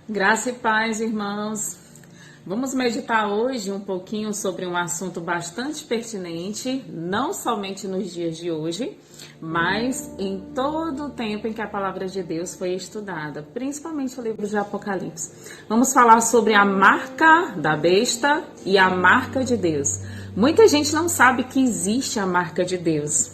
Graça e paz, irmãos. Vamos meditar hoje um pouquinho sobre um assunto bastante pertinente, não somente nos dias de hoje, mas em todo o tempo em que a palavra de Deus foi estudada, principalmente o livro de Apocalipse. Vamos falar sobre a marca da besta e a marca de Deus. Muita gente não sabe que existe a marca de Deus,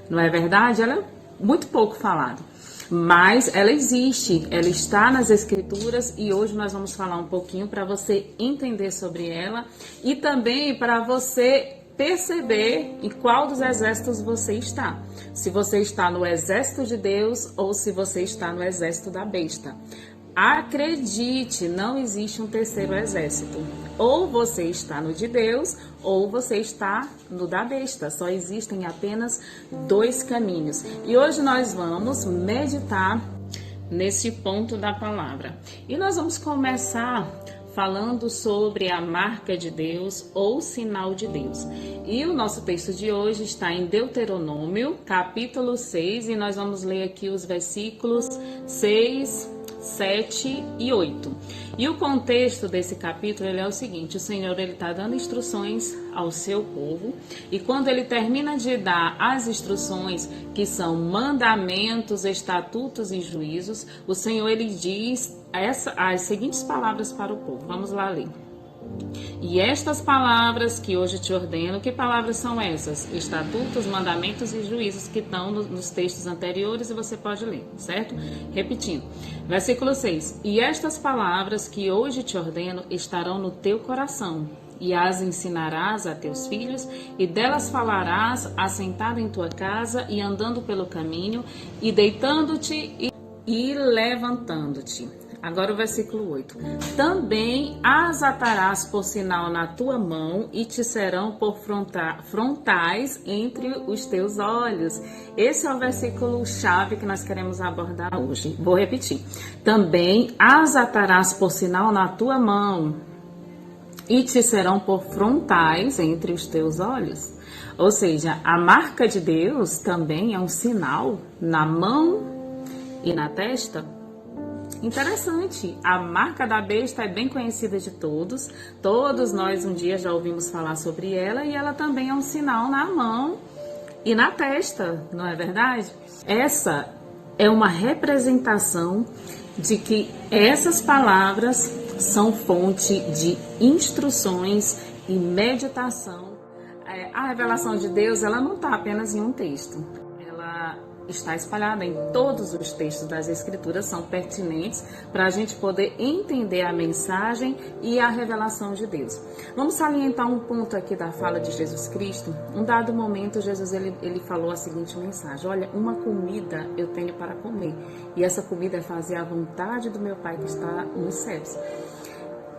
não é verdade? Ela é muito pouco falada. Mas ela existe, ela está nas escrituras e hoje nós vamos falar um pouquinho para você entender sobre ela e também para você perceber em qual dos exércitos você está. Se você está no exército de Deus ou se você está no exército da besta. Acredite, não existe um terceiro exército. Ou você está no de Deus, ou você está no da besta. Só existem apenas dois caminhos. E hoje nós vamos meditar nesse ponto da palavra. E nós vamos começar falando sobre a marca de Deus ou sinal de Deus. E o nosso texto de hoje está em Deuteronômio, capítulo 6, e nós vamos ler aqui os versículos 6, 7 e 8. E o contexto desse capítulo é o seguinte: o Senhor está dando instruções ao seu povo, e quando ele termina de dar as instruções, que são mandamentos, estatutos e juízos, o Senhor ele diz as seguintes palavras para o povo. Vamos lá ler. E estas palavras que hoje te ordeno, que palavras são essas? Estatutos, mandamentos e juízos que estão nos textos anteriores e você pode ler, certo? Repetindo. Versículo 6. E estas palavras que hoje te ordeno estarão no teu coração, e as ensinarás a teus filhos, e delas falarás assentado em tua casa e andando pelo caminho, e deitando-te e levantando-te. Agora o versículo 8. Também as atarás por sinal na tua mão e te serão por frontais entre os teus olhos. Esse é o versículo chave que nós queremos abordar hoje. Vou repetir. Também as atarás por sinal na tua mão e te serão por frontais entre os teus olhos. Ou seja, a marca de Deus também é um sinal na mão e na testa. Interessante, a marca da besta é bem conhecida de todos. Todos nós um dia já ouvimos falar sobre ela e ela também é um sinal na mão e na testa, não é verdade? Essa é uma representação de que essas palavras são fonte de instruções e meditação. A revelação de Deus, ela não está apenas em um texto. Ela está espalhada em todos os textos das Escrituras, são pertinentes para a gente poder entender a mensagem e a revelação de Deus. Vamos salientar um ponto aqui da fala de Jesus Cristo. Um dado momento, Jesus ele falou a seguinte mensagem: olha, uma comida eu tenho para comer, e essa comida é fazer a vontade do meu Pai que está nos céus.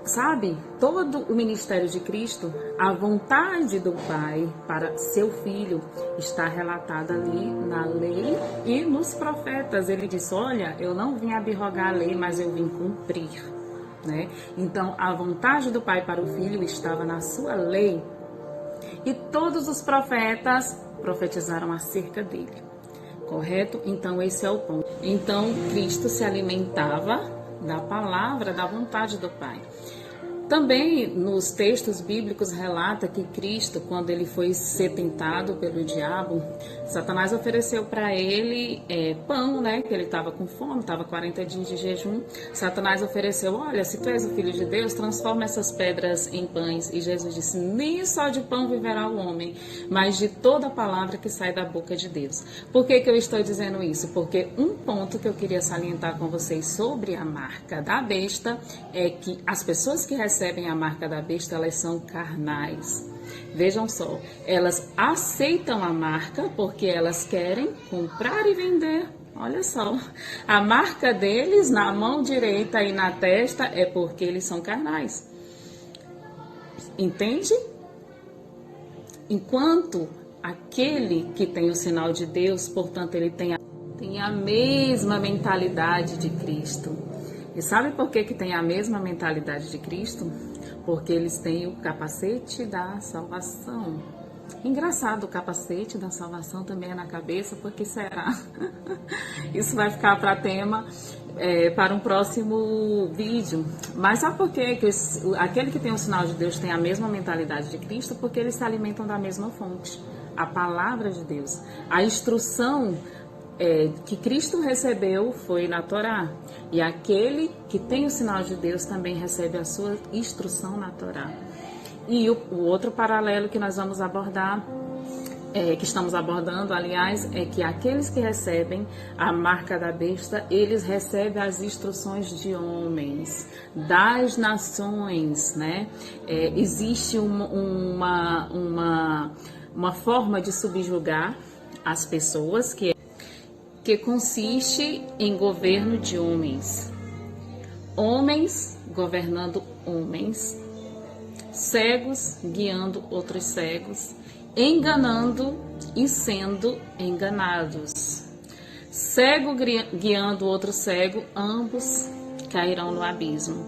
Sabe, todo o ministério de Cristo, a vontade do Pai para seu Filho está relatada ali na lei e nos profetas. Ele disse, olha, eu não vim abrogar a lei, mas eu vim cumprir, né? Então, a vontade do Pai para o Filho estava na sua lei e todos os profetas profetizaram acerca dele, correto? Então, esse é o ponto. Então, Cristo se alimentava da palavra, da vontade do Pai. Também nos textos bíblicos relata que Cristo, quando ele foi ser tentado pelo diabo, Satanás ofereceu para ele pão, né? Que ele estava com fome, estava 40 dias de jejum. Satanás ofereceu, olha, se tu és o Filho de Deus, transforma essas pedras em pães. E Jesus disse, nem só de pão viverá o homem, mas de toda a palavra que sai da boca de Deus. Por que eu estou dizendo isso? Porque um ponto que eu queria salientar com vocês sobre a marca da besta é que as pessoas que recebem a marca da besta, elas são carnais. Vejam só, elas aceitam a marca porque elas querem comprar e vender. Olha só, a marca deles na mão direita e na testa é porque eles são carnais. Entende? Enquanto aquele que tem o sinal de Deus, portanto, ele tem a mesma mentalidade de Cristo. E sabe por que tem a mesma mentalidade de Cristo? Porque eles têm o capacete da salvação. Engraçado, o capacete da salvação também é na cabeça, porque será? Isso vai ficar para tema para um próximo vídeo. Mas sabe por quê? Aquele que tem o sinal de Deus tem a mesma mentalidade de Cristo? Porque eles se alimentam da mesma fonte, a palavra de Deus. A instrução que Cristo recebeu foi na Torá. E aquele que tem o sinal de Deus também recebe a sua instrução na Torá. E o outro paralelo que nós vamos abordar, que estamos abordando, aliás, é que aqueles que recebem a marca da besta, eles recebem as instruções de homens, das nações, né? Existe uma forma de subjugar as pessoas que consiste em governo de homens. Homens governando homens, cegos guiando outros cegos, enganando e sendo enganados. Cego guiando outro cego, ambos cairão no abismo.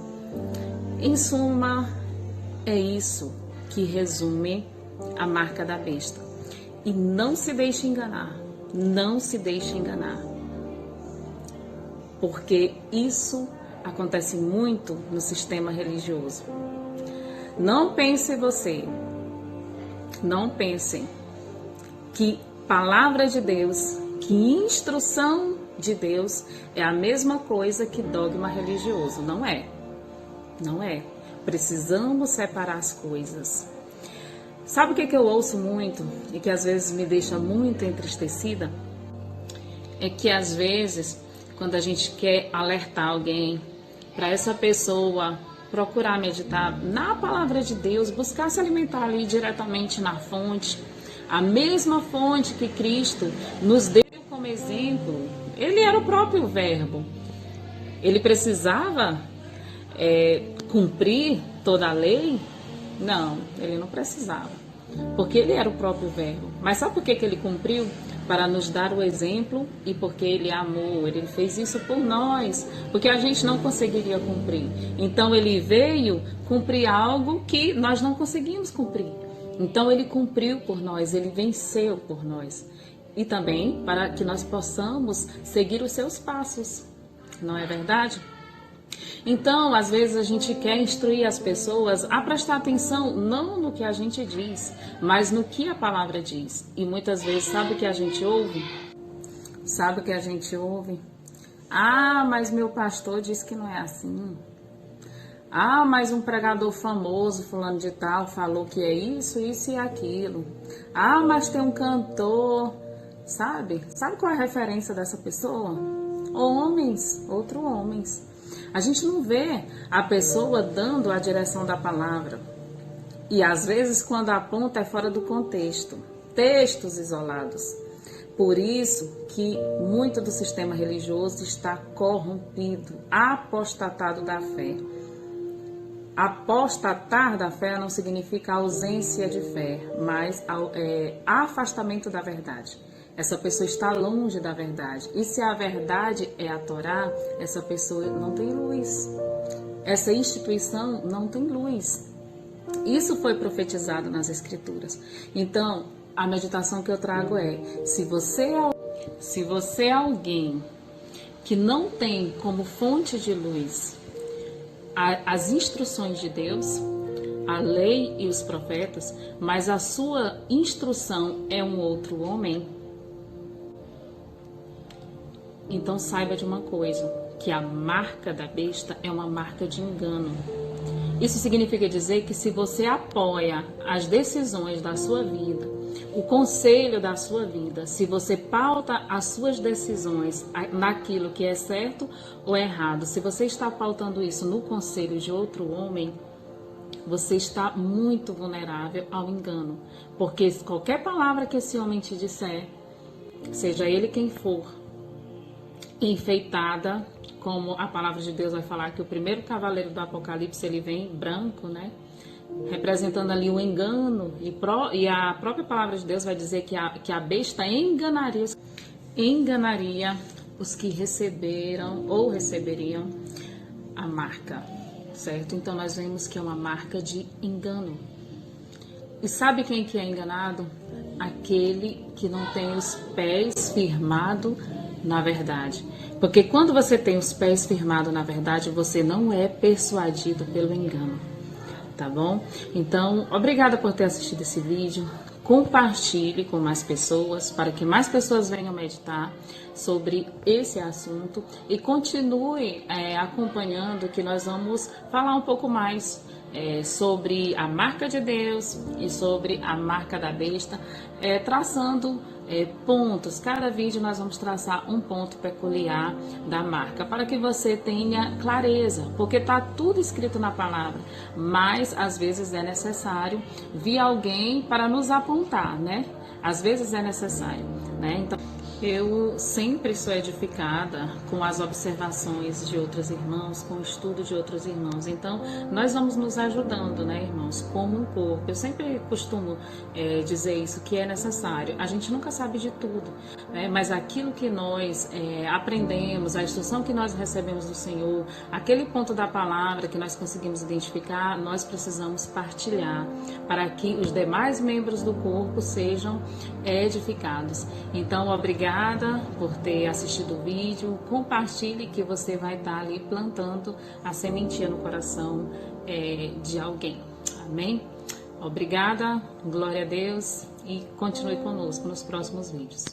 Em suma, é isso que resume a marca da besta. E não se deixe enganar, não se deixe enganar. Porque isso acontece muito no sistema religioso. Não pense você, não pensem que palavra de Deus, que instrução de Deus é a mesma coisa que dogma religioso. Não é. Não é. Precisamos separar as coisas. Sabe o que eu ouço muito e que às vezes me deixa muito entristecida? É que às vezes, quando a gente quer alertar alguém, para essa pessoa procurar meditar na palavra de Deus, buscar se alimentar ali diretamente na fonte, a mesma fonte que Cristo nos deu como exemplo. Ele era o próprio Verbo. Ele precisava cumprir toda a lei? Não, ele não precisava, porque ele era o próprio Verbo. Mas sabe por que ele cumpriu? Para nos dar o exemplo e porque ele amou, ele fez isso por nós, porque a gente não conseguiria cumprir. Então ele veio cumprir algo que nós não conseguimos cumprir. Então ele cumpriu por nós, ele venceu por nós. E também para que nós possamos seguir os seus passos, não é verdade? Então, às vezes a gente quer instruir as pessoas a prestar atenção não no que a gente diz, mas no que a palavra diz. E muitas vezes, sabe o que a gente ouve? Sabe o que a gente ouve? Ah, mas meu pastor disse que não é assim. Ah, mas um pregador famoso, fulano de tal, falou que é isso, isso e aquilo. Ah, mas tem um cantor, sabe? Sabe qual é a referência dessa pessoa? Homens, outros homens. A gente não vê a pessoa dando a direção da palavra. E às vezes quando aponta é fora do contexto. Textos isolados. Por isso que muito do sistema religioso está corrompido, apostatado da fé. Apostatar da fé não significa ausência de fé, mas afastamento da verdade. Essa pessoa está longe da verdade. E se a verdade é a Torá, essa pessoa não tem luz. Essa instituição não tem luz. Isso foi profetizado nas Escrituras. Então, a meditação que eu trago é: se você é alguém que não tem como fonte de luz as instruções de Deus, a lei e os profetas, mas a sua instrução é um outro homem, então saiba de uma coisa, que a marca da besta é uma marca de engano. Isso significa dizer que se você apoia as decisões da sua vida, o conselho da sua vida, se você pauta as suas decisões naquilo que é certo ou errado, se você está pautando isso no conselho de outro homem, você está muito vulnerável ao engano. Porque qualquer palavra que esse homem te disser, seja ele quem for, enfeitada, como a palavra de Deus vai falar que o primeiro cavaleiro do Apocalipse, ele vem branco, né? Representando ali o engano, e a própria palavra de Deus vai dizer que a besta enganaria os que receberam ou receberiam a marca, certo? Então nós vemos que é uma marca de engano. E sabe quem que é enganado? Aquele que não tem os pés firmados na verdade. Porque quando você tem os pés firmados na verdade, você não é persuadido pelo engano. Tá bom? Então, obrigada por ter assistido esse vídeo. Compartilhe com mais pessoas, para que mais pessoas venham meditar sobre esse assunto e continue acompanhando, que nós vamos falar um pouco mais sobre a marca de Deus e sobre a marca da besta, traçando pontos. Cada vídeo nós vamos traçar um ponto peculiar da marca, para que você tenha clareza, porque está tudo escrito na palavra, mas às vezes é necessário vir alguém para nos apontar, né? Às vezes é necessário, né? Então, eu sempre sou edificada com as observações de outros irmãos, com o estudo de outros irmãos. Então, nós vamos nos ajudando, né, irmãos, como um corpo. Eu sempre costumo dizer isso, que é necessário. A gente nunca sabe de tudo, né? Mas aquilo que nós aprendemos, a instrução que nós recebemos do Senhor, aquele ponto da palavra que nós conseguimos identificar, nós precisamos partilhar para que os demais membros do corpo sejam edificados. Então, obrigada por ter assistido o vídeo. Compartilhe, que você vai estar ali plantando a sementinha no coração de alguém. Amém? Obrigada, glória a Deus, e continue conosco nos próximos vídeos.